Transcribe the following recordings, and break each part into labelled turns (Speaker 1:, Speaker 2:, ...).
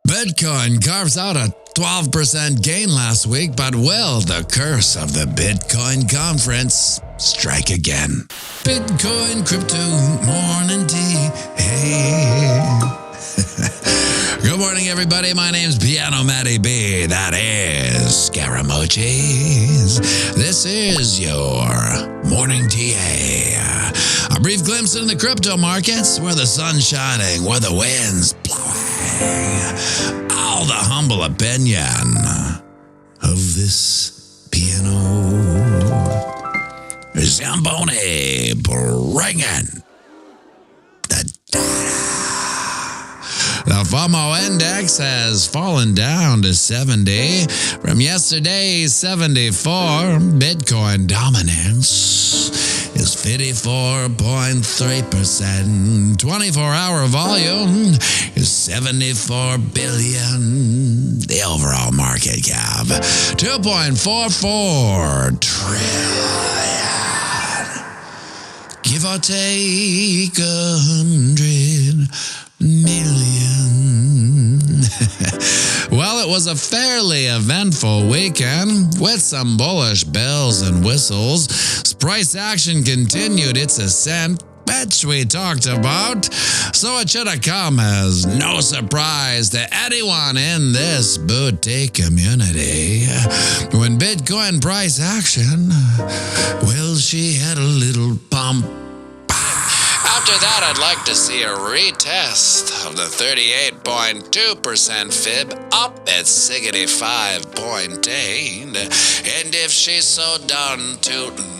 Speaker 1: Bitcoin carves out a 12% gain last week, but will the curse of the Bitcoin conference strike again? Bitcoin crypto morning tea. Hey. Good morning, everybody. My name's pianomattyb. That is Scaramouches. This is your morning TA. A brief glimpse into the crypto markets, where the sun's shining, where the wind's blowing. All the humble opinion of this piano Zamboni bringing the data. The FOMO index has fallen down to 70 from yesterday's 74. Bitcoin dominance is 54.3%. 24-hour volume is 74 billion. The overall market cap, 2.44 trillion. Give or take 100 million. Well, it was a fairly eventful weekend with some bullish bells and whistles. Price action continued its ascent, which we talked about, so it should have come as no surprise to anyone in this boutique community. When Bitcoin price action, well, she had a little pump. After that, I'd like to see a retest of the 38.2% fib up at 65.8. And if she's so done tootin',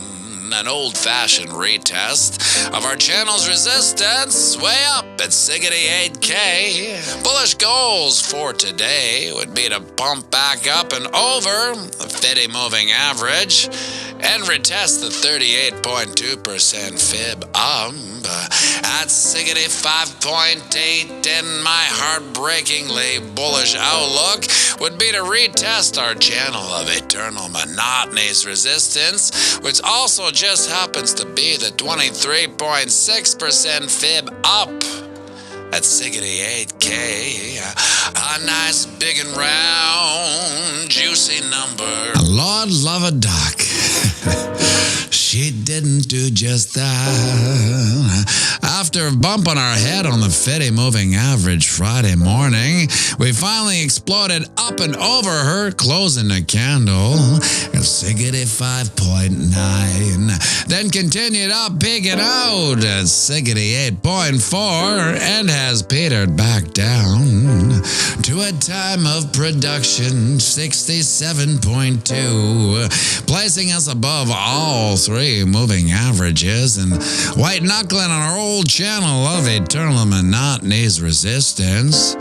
Speaker 1: an old-fashioned retest of our channel's resistance way up at 8K. Bullish goals for today would be to pump back up and over the 50 moving average and retest the 38.2% fib up at 65.8, and my heartbreakingly bullish outlook would be to retest our channel of eternal monotony's resistance, which also just happens to be the 23.6% fib up at 8K. A nice big and round juicy number. Lord love a duck. She didn't do just that. After bumping our head on the 50 moving average Friday morning, we finally exploded up and over her, closing the candle at 65.9. Then continued up, peaking out at 68.4, and has petered back down to a time of production 67.2, placing us above all three moving averages and white knuckling on our old channel of eternal monotony's resistance,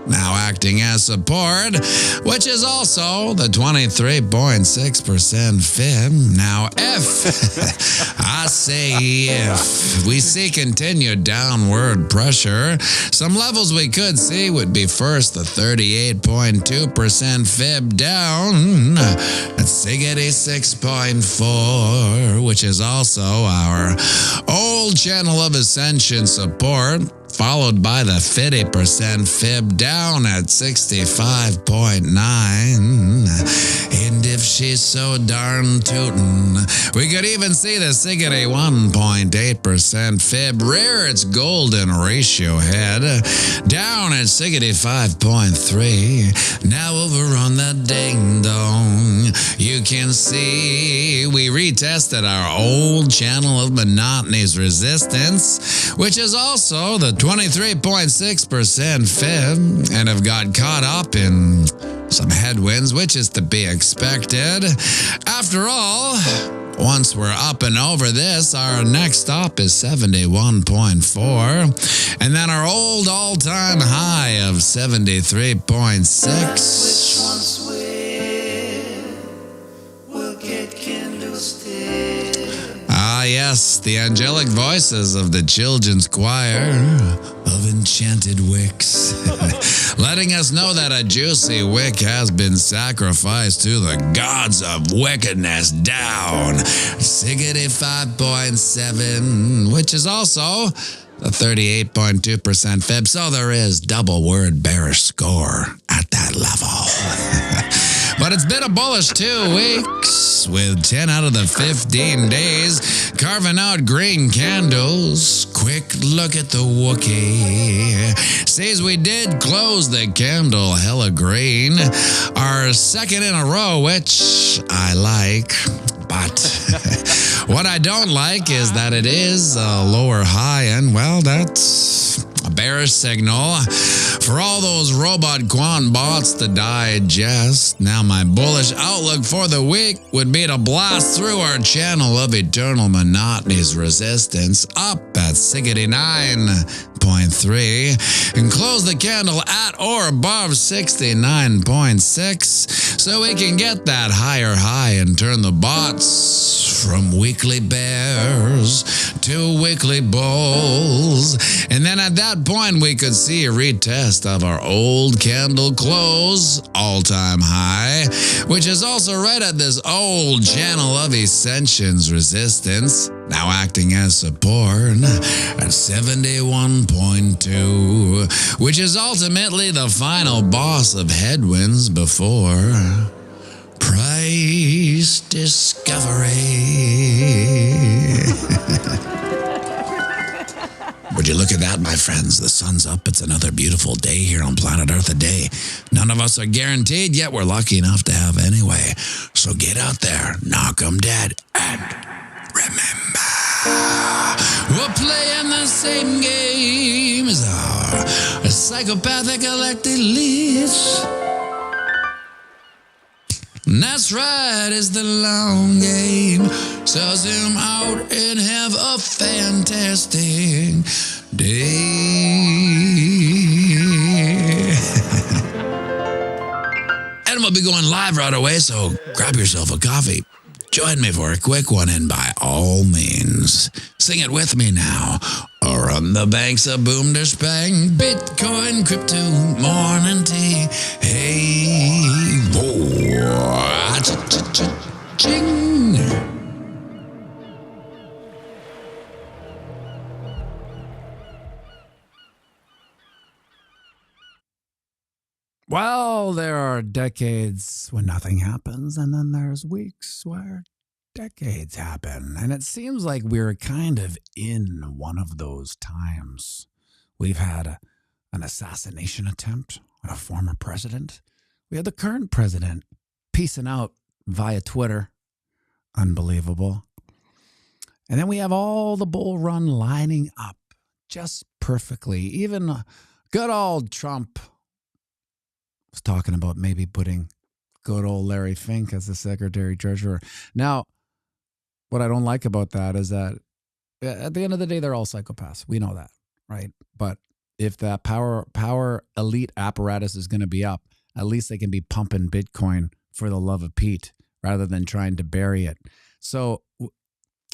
Speaker 1: now acting as support, which is also the 23.6% fib. Now, I say if we see continued downward pressure, some levels we could see would be first the 38.2% fib down at 86.4, which is also our old channel of ascension support, followed by the 50% fib down at 65.9. And if she's so darn tootin', we could even see the 61.8% fib rear its golden ratio head down at 65.3. Now over on the ding dong, you can see we retested our old channel of monotony's resistance, which is also the 23.6% fib, and have got caught up in some headwinds, which is to be expected. After all, once we're up and over this, our next stop is 71.4, and then our old all-time high of 73.6. Ah, yes, the angelic voices of the children's choir of enchanted wicks, letting us know that a juicy wick has been sacrificed to the gods of wickedness down 65.7, which is also the 38.2% fib. So there is double word bearish score at that level. But it's been a bullish 2 weeks with 10 out of the 15 days carving out green candles. Quick look at the Wookiee. Says we did close the candle hella green. Our second in a row, which I like. But what I don't like is that it is a lower high, and well, that's a bearish signal for all those robot quant bots to digest. Now, my bullish outlook for the week would be to blast through our channel of eternal monotony's resistance up at 69.3 and close the candle at or above 69.6 so we can get that higher high and turn the bots from weekly bears to weekly bulls. And then at that point, we could see a retest of our old candle close, all-time high, which is also right at this old channel of Ascension's resistance, now acting as support at 71.2, which is ultimately the final boss of headwinds before price discovery. Would you look at that, my friends? The sun's up. It's another beautiful day here on planet Earth, a day none of us are guaranteed, yet we're lucky enough to have anyway. So get out there, knock 'em dead, and remember, we're playing the same game as our psychopathic elected leads. And that's right, it's the long game. So zoom out and have a fantastic day. And we'll be going live right away, so grab yourself a coffee. Join me for a quick one, and by all means, sing it with me now. Or on the banks of boom to spang, Bitcoin, crypto, morning tea. Hey, whoa, ching. Well, there are decades when nothing happens, and then there's weeks where decades happen. And it seems like we're kind of in one of those times. We've had an assassination attempt on a former president. We had the current president peacing out via Twitter. Unbelievable. And then we have all the bull run lining up just perfectly. Even good old Trump was talking about maybe putting good old Larry Fink as the secretary treasurer. Now, what I don't like about that is that at the end of the day, they're all psychopaths. We know that, right? But if that power elite apparatus is going to be up, at least they can be pumping Bitcoin for the love of Pete rather than trying to bury it. So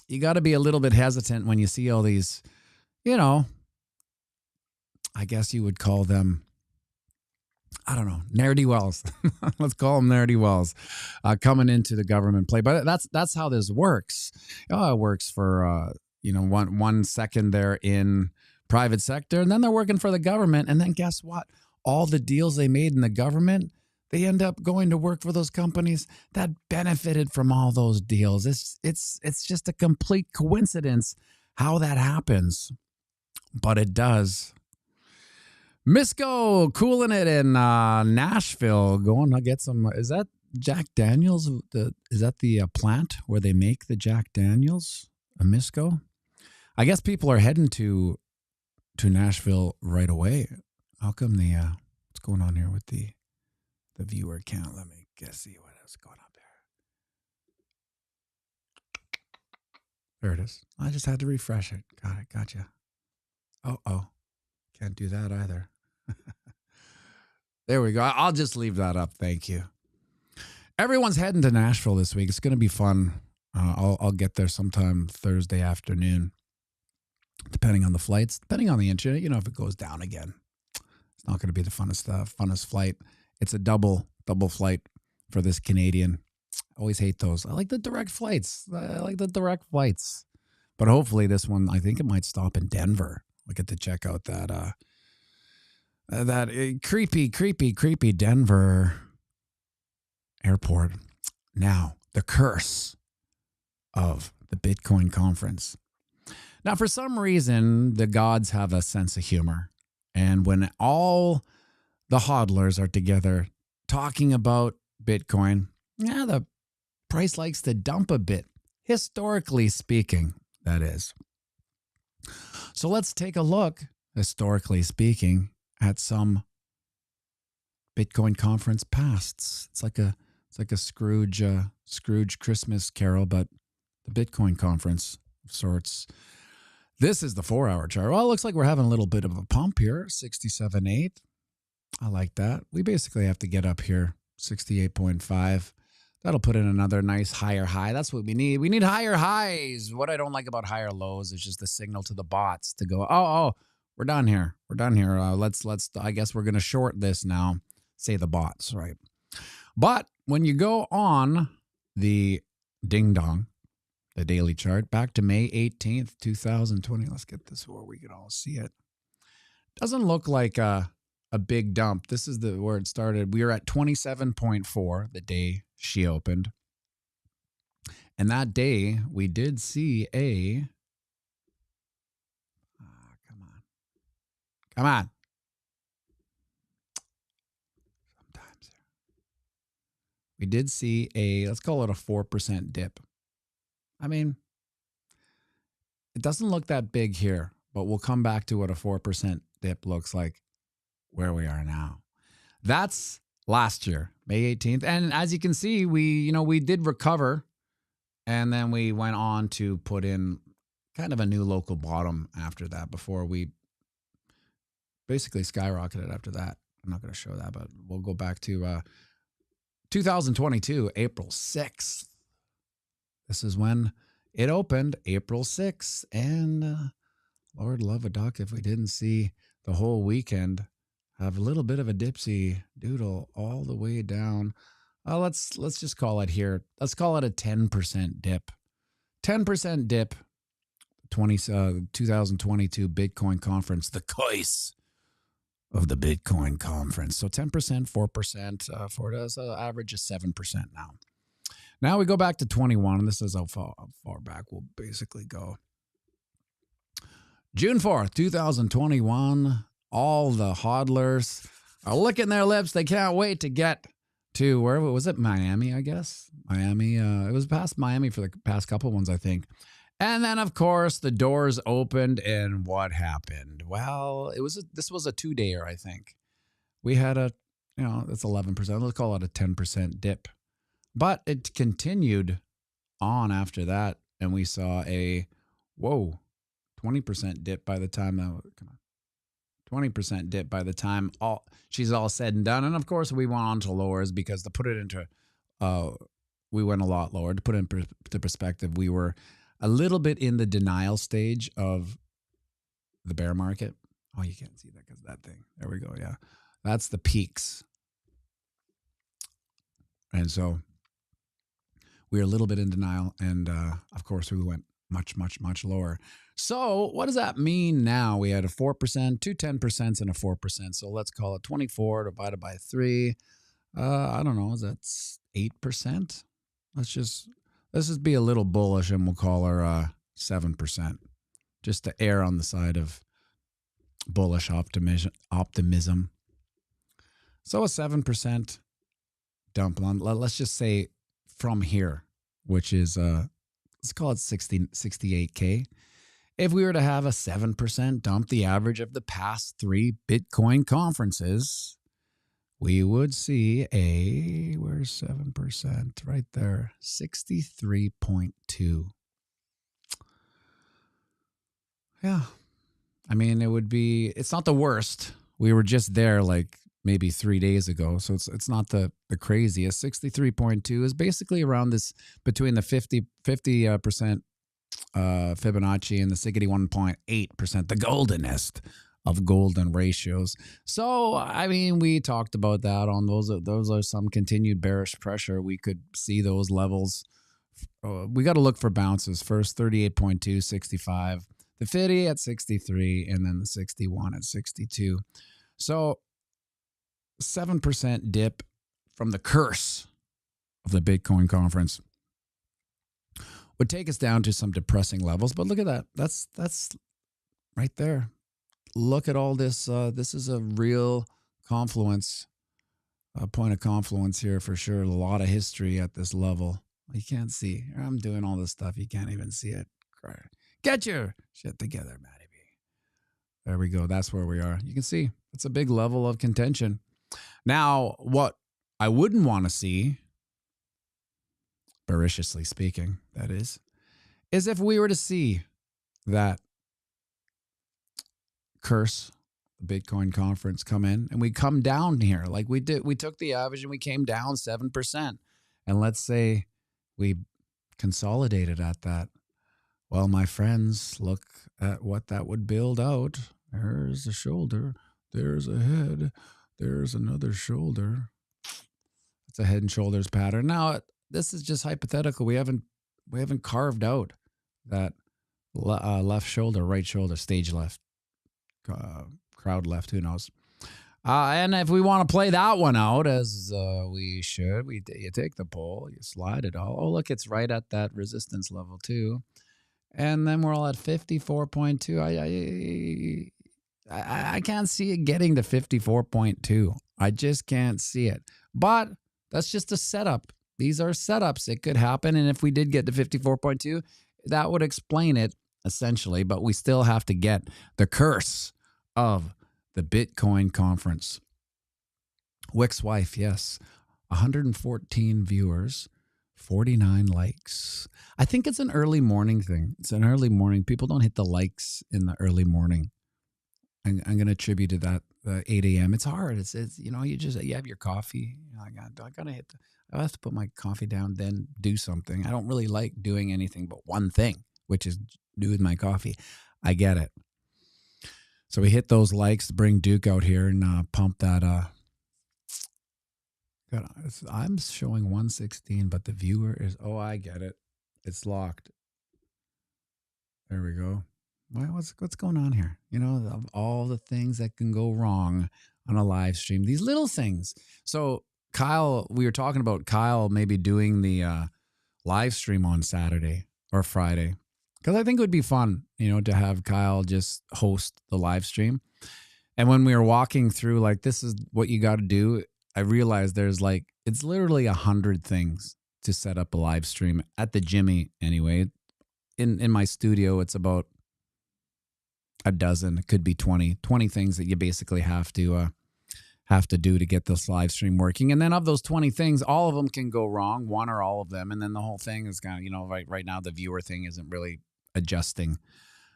Speaker 1: you got to be a little bit hesitant when you see all these, I guess you would call them, I don't know, ne'er-do-wells. Let's call them ne'er-do-wells coming into the government play. But that's how this works. It works for, 1 second they're in private sector, and then they're working for the government. And then guess what? All the deals they made in the government, they end up going to work for those companies that benefited from all those deals. It's just a complete coincidence how that happens. But it does. Misco cooling it in Nashville, going to get some. Is that Jack Daniels? Is that the plant where they make the Jack Daniels? A Misco? I guess people are heading to Nashville right away. How come what's going on here with the viewer count? Let me see what is going on there. There it is. I just had to refresh it. Got it. Gotcha. Oh. Can't do that either. There we go. I'll just leave that up. Thank you. Everyone's heading to Nashville this week. It's going to be fun. I'll get there sometime Thursday afternoon, depending on the flights, depending on the internet. If it goes down again, it's not going to be the funnest flight. It's a double flight for this Canadian. I always hate those. I like the direct flights. But hopefully this one, I think it might stop in Denver. We get to check out that creepy Denver airport. Now, the curse of the Bitcoin conference. Now, for some reason, the gods have a sense of humor. And when all the hodlers are together talking about Bitcoin, the price likes to dump a bit, historically speaking, that is. So let's take a look, historically speaking, at some Bitcoin conference pasts. It's like a Scrooge Christmas Carol, but the Bitcoin conference of sorts. This is the 4-hour chart. Well, it looks like we're having a little bit of a pump here, 67.8. I like that. We basically have to get up here, 68.5. That'll put in another nice higher high. That's what we need. We need higher highs. What I don't like about higher lows is just the signal to the bots to go, oh, we're done here. We're done here. Let's. I guess we're going to short this now. Say the bots, right? But when you go on the ding dong, the daily chart, back to May 18th, 2020. Let's get this where we can all see it. Doesn't look like a big dump. This is where it started. We were at 27.4 the day she opened. And that day, we did see a... Come on. Sometimes. We did see let's call it a 4% dip. I mean, it doesn't look that big here, but we'll come back to what a 4% dip looks like where we are now. That's last year, May 18th. And as you can see, we did recover, and then we went on to put in kind of a new local bottom after that before we basically skyrocketed after that. I'm not going to show that, but we'll go back to 2022, April 6th. This is when it opened, April 6th. And Lord love a duck if we didn't see the whole weekend have a little bit of a dipsy doodle all the way down. Let's just call it here. Let's call it a 10% dip. 10% dip. 2022 Bitcoin conference, the curse of the Bitcoin conference. So 10%, 4%, for us, average is 7% now. Now we go back to 21, and this is how far back we'll basically go. June 4th, 2021, all the hodlers are licking their lips. They can't wait to get to, where was it? Miami, I guess. Miami. It was past Miami for the past couple ones, I think. And then, of course, the doors opened, and what happened? Well, this was a 2-dayer, I think. We had that's 11%. Let's call it a 10% dip. But it continued on after that, and we saw a 20% dip by the time 20% dip by the time she's all said and done. And of course, we went on to lowers because to put it into, we went a lot lower. To put it into perspective, we were a little bit in the denial stage of the bear market. Oh, you can't see that because that thing. There we go. Yeah, that's the peaks. And so we were a little bit in denial. And of course, we went much, much, much lower. So what does that mean now? We had a 4%, two 10%, and a 4%. So let's call it 24 divided by 3. I don't know. That's 8%. Let's just be a little bullish, and we'll call her 7%, just to err on the side of bullish optimism. So a 7% dump. Let's just say from here, which is let's call it 68K. If we were to have a 7% dump, the average of the past 3 Bitcoin conferences, we would see where's 7%? Right there, 63.2. Yeah. I mean, it's not the worst. We were just there like maybe 3 days ago. So it's not the craziest. 63.2 is basically around this, between the 50% Fibonacci and the 61.8%, the goldenest of golden ratios. So, I mean, we talked about that on those are some continued bearish pressure. We could see those levels. We got to look for bounces. First, 38.2, 65.
Speaker 2: the 50 at 63, and then the 61 at 62. So 7% dip from the curse of the Bitcoin conference would take us down to some depressing levels. But look at that. That's right there. Look at all this. This is a real confluence, a point of confluence here for sure. A lot of history at this level. You can't see. I'm doing all this stuff. You can't even see it. Get your shit together, Matty B. There we go. That's where we are. You can see it's a big level of contention. Now, what I wouldn't want to see, voraciously speaking, that is if we were to see that curse, the Bitcoin conference, come in and we come down here like we did. We took the average and we came down 7%. And let's say we consolidated at that. Well, my friends, look at what that would build out. There's a shoulder. There's a head. There's another shoulder. It's a head and shoulders pattern. Now, this is just hypothetical. We haven't carved out that left shoulder, right shoulder, stage left, crowd left. Who knows? And if we want to play that one out, as we should, you take the pole, you slide it all. Oh, look, it's right at that resistance level too. And then we're all at 54.2. I can't see it getting to 54.2. I just can't see it. But that's just a setup. These are setups. It could happen. And if we did get to 54.2, that would explain it essentially. But we still have to get the curse of the Bitcoin conference. Wick's wife, yes. 114 viewers. 49 likes. I think it's an early morning thing. It's an early morning. People don't hit the likes in the early morning. I'm going to attribute to that 8 a.m. It's hard. It's you have your coffee. I have to put my coffee down, then do something. I don't really like doing anything but one thing, which is do with my coffee. I get it. So we hit those likes to bring Duke out here and pump that. I'm showing 116, but the viewer is, I get it. It's locked. There we go. What's going on here? Of all the things that can go wrong on a live stream, these little things. So Kyle, we were talking about Kyle maybe doing the live stream on Saturday or Friday, because I think it would be fun, to have Kyle just host the live stream. And when we were walking through, like, this is what you got to do, I realized there's it's literally 100 things to set up a live stream at the Jimmy anyway. In my studio, it's about a dozen. It could be 20 things that you basically have to do to get this live stream working. And then of those 20 things, all of them can go wrong, one or all of them. And then the whole thing is kind of, right now the viewer thing isn't really adjusting.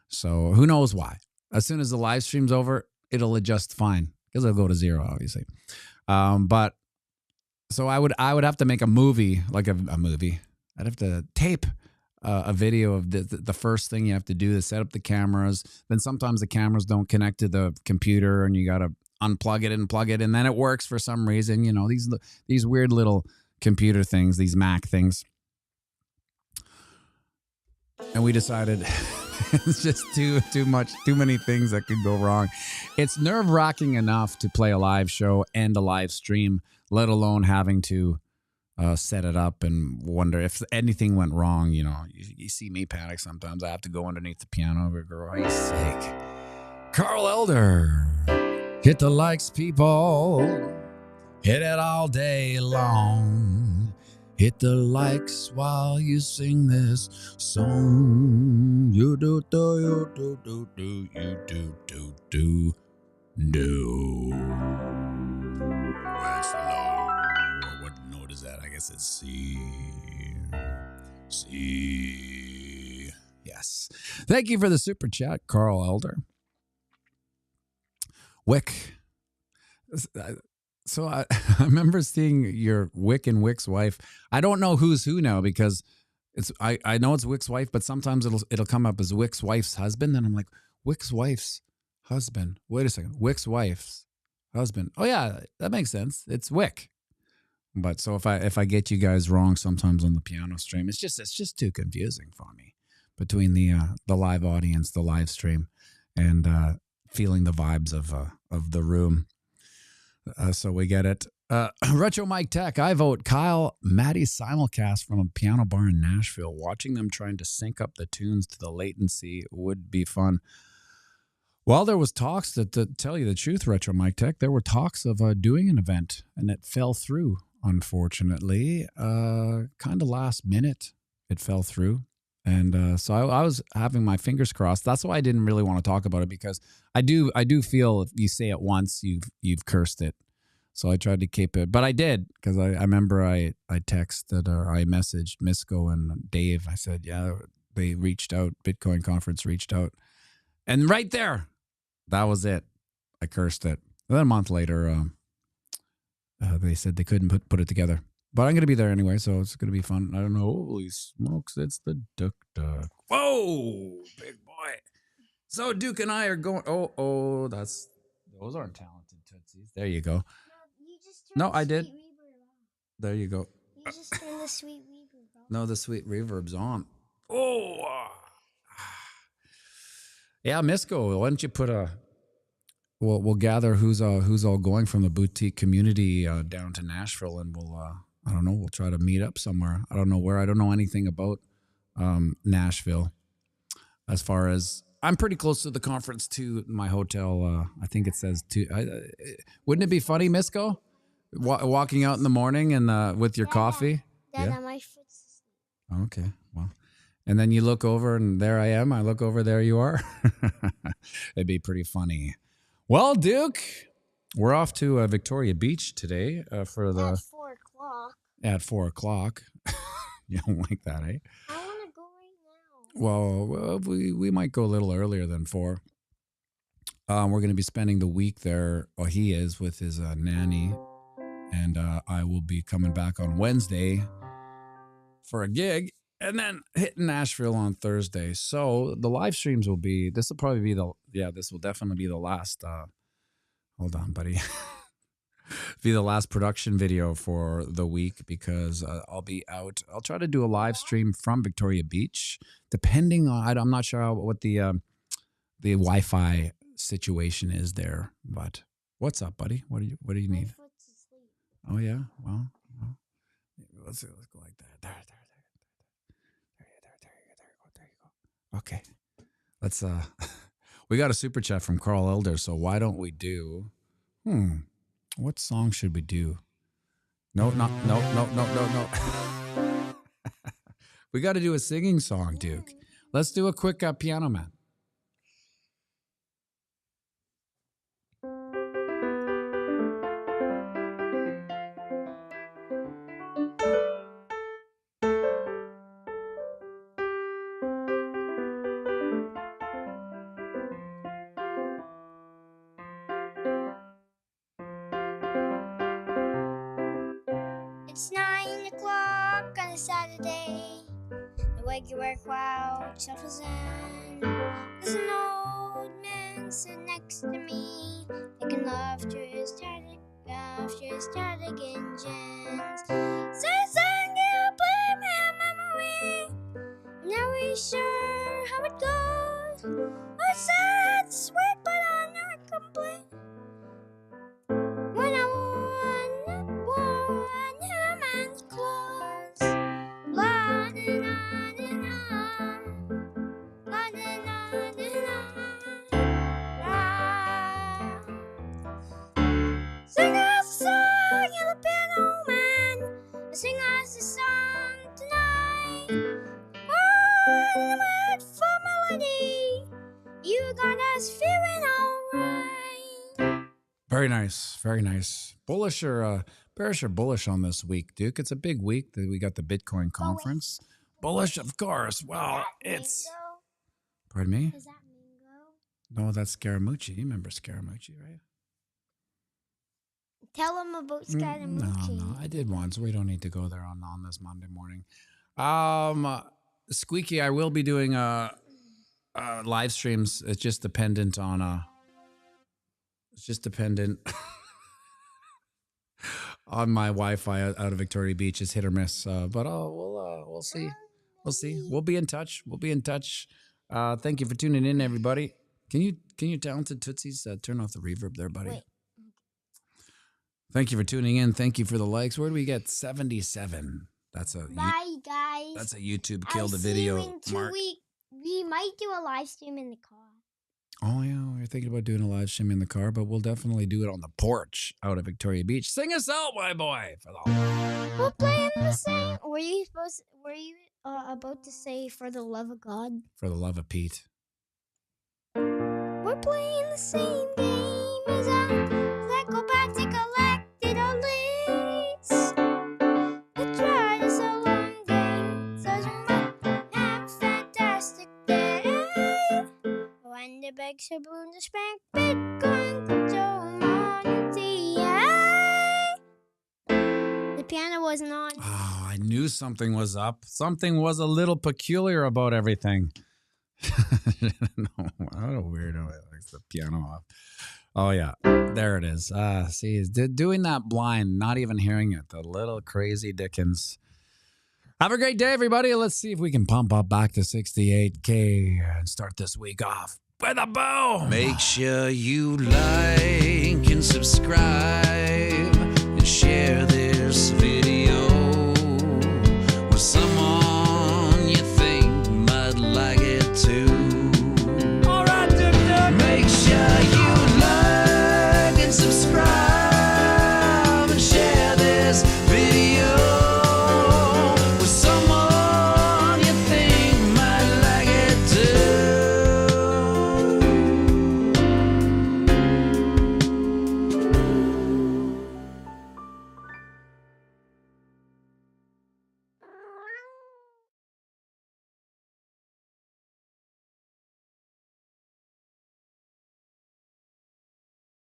Speaker 2: So who knows why? As soon as the live stream's over, it'll adjust fine because it'll go to zero, obviously. But so I would have to make a movie, like a movie. I'd have to tape a video of the first thing you have to do is set up the cameras. Then sometimes the cameras don't connect to the computer and you got to unplug it and plug it. And then it works for some reason, these weird little computer things, these Mac things. And we decided it's just too many things that could go wrong. It's nerve-wracking enough to play a live show and a live stream, let alone having to set it up and wonder if anything went wrong. You see me panic sometimes. I have to go underneath the piano. For Christ's sake. Carl Elder. Hit the likes, people. Hit it all day long. Hit the likes while you sing this song. You do. That's low. What note is that? I guess it's C. C. Yes. Thank you for the super chat, Carl Elder. Wick. So I remember seeing your Wick and Wick's wife. I don't know who's who now because I know it's Wick's wife, but sometimes it'll come up as Wick's wife's husband, and I'm like, Wick's wife's husband. Wait a second, Wick's wife's husband. Oh yeah, that makes sense. It's Wick. But so if I get you guys wrong sometimes on the piano stream, it's just too confusing for me. between the live audience, the live stream, and feeling the vibes of the room. So we get it. Retro Mike Tech, I vote Kyle Matty simulcast from a piano bar in Nashville. Watching them trying to sync up the tunes to the latency would be fun. Well, there was talks that, to tell you the truth, Retro Mike Tech, there were talks of doing an event, and it fell through, unfortunately. Kind of last minute, it fell through. And so I was having my fingers crossed. That's why I didn't really want to talk about it, because I do feel if you say it once, you've cursed it. So I tried to keep it, but I did, because I remember I texted or I messaged Misco and Dave. I said, yeah, they reached out. Bitcoin conference reached out, and right there, that was it. I cursed it. And then a month later, they said they couldn't put it together. But I'm going to be there anyway, so it's going to be fun. I don't know. Holy smokes, it's the Duck Duck. Whoa, big boy. So Duke and I are going. Those aren't talented Tootsies. There you go. No, I did. There you go.
Speaker 3: You just turned the sweet reverb on.
Speaker 2: No, the sweet reverb's on. Oh. Yeah, Misco, why don't you put a... We'll gather who's all going from the boutique community down to Nashville, and we'll I don't know, we'll try to meet up somewhere. I don't know where. I don't know anything about Nashville. As far as, I'm pretty close to the conference to my hotel. I think it says wouldn't it be funny, Misco, walking out in the morning and with your coffee?
Speaker 3: Dad, my foot's asleep.
Speaker 2: Okay, well. And then you look over, and there I am. I look over, there you are. It'd be pretty funny. Well, Duke, we're off to Victoria Beach today for the...
Speaker 3: At 4 o'clock.
Speaker 2: At 4 o'clock. You don't like that, eh?
Speaker 3: I want to go right now.
Speaker 2: Well, we might go a little earlier than 4. We're going to be spending the week there. Well, he is with his nanny. And I will be coming back on Wednesday for a gig. And then hitting Nashville on Thursday. So the live streams will be, this will probably be this will definitely be the last, hold on, buddy. Be the last production video for the week, because I'll be out. I'll try to do a live stream from Victoria Beach, depending on, I'm not sure what the Wi-Fi situation is there. But what's up, buddy? What do you need?
Speaker 3: My foot's asleep.
Speaker 2: Oh yeah, well let's go like that. There you go. Okay, let's we got a super chat from Carl Elder, so why don't we do what song should we do? No. We got to do a singing song, Duke. Let's do a quick Piano Man.
Speaker 3: It's 9 o'clock on a Saturday. The regular crowd shuffles in. There's an old man sitting next to me, making laughter static engines. Sing you play me a memory. I'm not really sure how it goes. I said it's sweet, but I'm not complete. When I wore a man's clothes, la na na na na, la na na na na. Sing us a song, you're the piano man. Sing us a song tonight. Oh, in the mood for melody, you got us feeling alright.
Speaker 2: Very nice, very nice. Bullish or bearish or bullish on this week, Duke? It's a big week that we got the Bitcoin conference. Bullish, of course. Well, it's...
Speaker 3: Mango?
Speaker 2: Pardon me?
Speaker 3: Is that mango?
Speaker 2: No, that's Scaramucci. You remember Scaramucci, right?
Speaker 3: Tell them about Scaramucci.
Speaker 2: No, I did once. We don't need to go there on this Monday morning. Squeaky, I will be doing live streams. It's just dependent on on my Wi-Fi out of Victoria Beach. Is hit or miss, but we'll see. We'll see. We'll be in touch. Thank you for tuning in, everybody. Can you talented Tootsies turn off the reverb there, buddy?
Speaker 3: Wait.
Speaker 2: Thank you for tuning in. Thank you for the likes. Where do we get 77? That's a
Speaker 3: Bye, guys.
Speaker 2: That's a YouTube
Speaker 3: I'll
Speaker 2: kill the
Speaker 3: see
Speaker 2: video.
Speaker 3: you in 2 weeks. We might do a live stream in the car.
Speaker 2: Oh yeah, we're thinking about doing a live stream in the car, but we'll definitely do it on the porch out of Victoria Beach. Sing us out, my boy.
Speaker 3: We're playing the same. Were you about to say "For the love of God"?
Speaker 2: For the love of Pete.
Speaker 3: We're playing the same game as I go back to collected all leads. The tried is a long game, so you might have a fantastic day. When the bags are boon to spank, Bitcoin control money. The piano wasn't on.
Speaker 2: Oh, I knew something was up. Something was a little peculiar about everything. No, what a weirdo. It likes the piano off. Oh, yeah. There it is. See, doing that blind, not even hearing it. The little crazy Dickens. Have a great day, everybody. Let's see if we can pump up back to 68K and start this week off with a boom.
Speaker 1: Make sure you like and subscribe and share